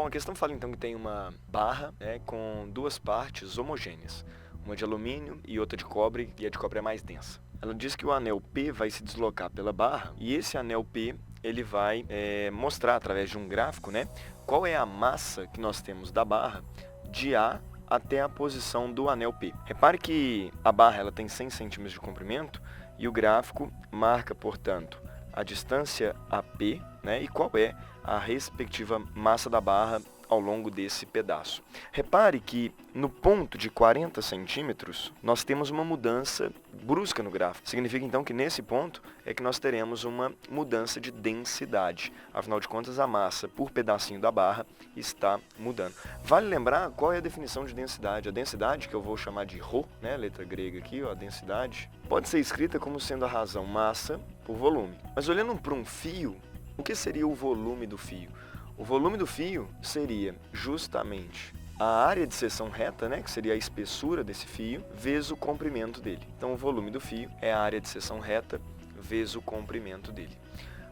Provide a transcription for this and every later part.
Bom, a questão fala então que tem uma barra, né, com duas partes homogêneas, uma de alumínio e outra de cobre, e a de cobre é mais densa. Ela diz que o anel P vai se deslocar pela barra, e esse anel P ele vai mostrar através de um gráfico, né, qual é a massa que nós temos da barra de A até a posição do anel P. Repare que a barra ela tem 100 centímetros de comprimento e o gráfico marca, portanto, a distância AP, né, e qual é a respectiva massa da barra ao longo desse pedaço. Repare que no ponto de 40 centímetros, nós temos uma mudança brusca no gráfico. Significa então que nesse ponto é que nós teremos uma mudança de densidade. Afinal de contas, a massa por pedacinho da barra está mudando. Vale lembrar qual é a definição de densidade. A densidade, que eu vou chamar de ρ, né, letra grega aqui, ó, a densidade, pode ser escrita como sendo a razão massa por volume. Mas olhando para um fio, o que seria o volume do fio? O volume do fio seria justamente a área de seção reta, né, que seria a espessura desse fio, vezes o comprimento dele. Então, o volume do fio é a área de seção reta vezes o comprimento dele.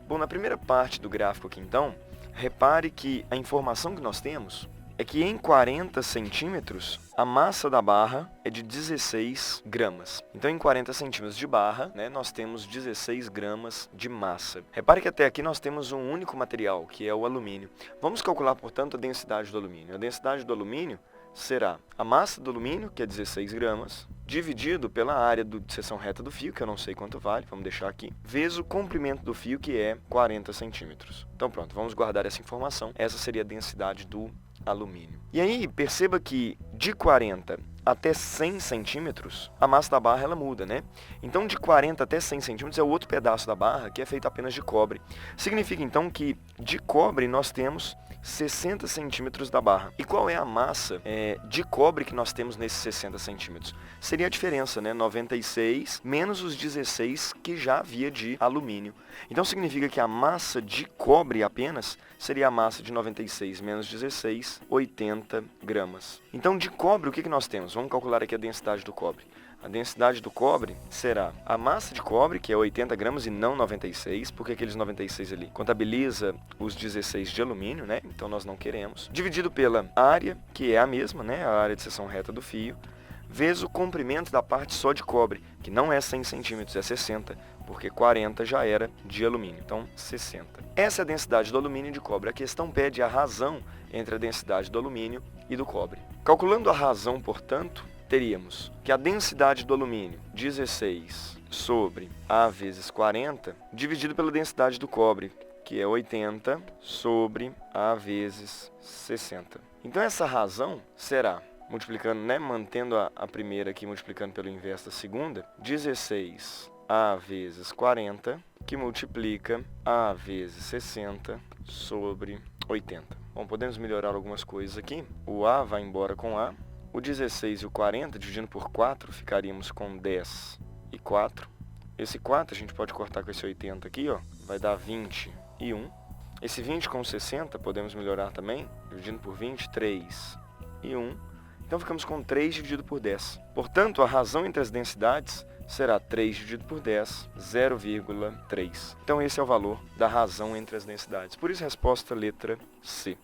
Bom, na primeira parte do gráfico aqui, então, repare que a informação que nós temos é que em 40 centímetros, a massa da barra é de 16 gramas. Então, em 40 centímetros de barra, né, nós temos 16 gramas de massa. Repare que até aqui nós temos um único material, que é o alumínio. Vamos calcular, portanto, a densidade do alumínio. A densidade do alumínio será a massa do alumínio, que é 16 gramas, dividido pela área de seção reta do fio, que eu não sei quanto vale, vamos deixar aqui, vezes o comprimento do fio, que é 40 centímetros. Então, pronto, vamos guardar essa informação. Essa seria a densidade do alumínio. E aí, perceba que de 40 até 100 centímetros, a massa da barra ela muda, né? Então, de 40 até 100 centímetros é o outro pedaço da barra que é feito apenas de cobre. Significa, então, que de cobre nós temos 60 centímetros da barra. E qual é a massa de cobre que nós temos nesses 60 centímetros? Seria a diferença, né? 96 menos os 16 que já havia de alumínio. Então, significa que a massa de cobre apenas seria a massa de 96 menos 16, 80 gramas. Então, de cobre, o que nós temos? Vamos calcular aqui a densidade do cobre. A densidade do cobre será a massa de cobre, que é 80 gramas e não 96, porque aqueles 96 ali contabiliza os 16 de alumínio, né? Então nós não queremos. Dividido pela área, que é a mesma, né? A área de seção reta do fio, vezes o comprimento da parte só de cobre, que não é 100 centímetros, é 60, porque 40 já era de alumínio, então 60. Essa é a densidade do alumínio e de cobre. A questão pede a razão entre a densidade do alumínio e do cobre. Calculando a razão, portanto, teríamos que a densidade do alumínio, 16, sobre A vezes 40, dividido pela densidade do cobre, que é 80, sobre A vezes 60. Então, essa razão será, multiplicando, né, mantendo a primeira aqui, multiplicando pelo inverso da segunda, 16 A vezes 40, que multiplica A vezes 60 sobre 80. Bom, podemos melhorar algumas coisas aqui. O A vai embora com A. O 16 e o 40, dividindo por 4, ficaríamos com 10 e 4. Esse 4 a gente pode cortar com esse 80 aqui, ó, vai dar 21. Esse 20 com 60 podemos melhorar também, dividindo por 20, 3 e 1. Então ficamos com 3 dividido por 10. Portanto, a razão entre as densidades será 3 dividido por 10, 0,3. Então esse é o valor da razão entre as densidades. Por isso, resposta letra C.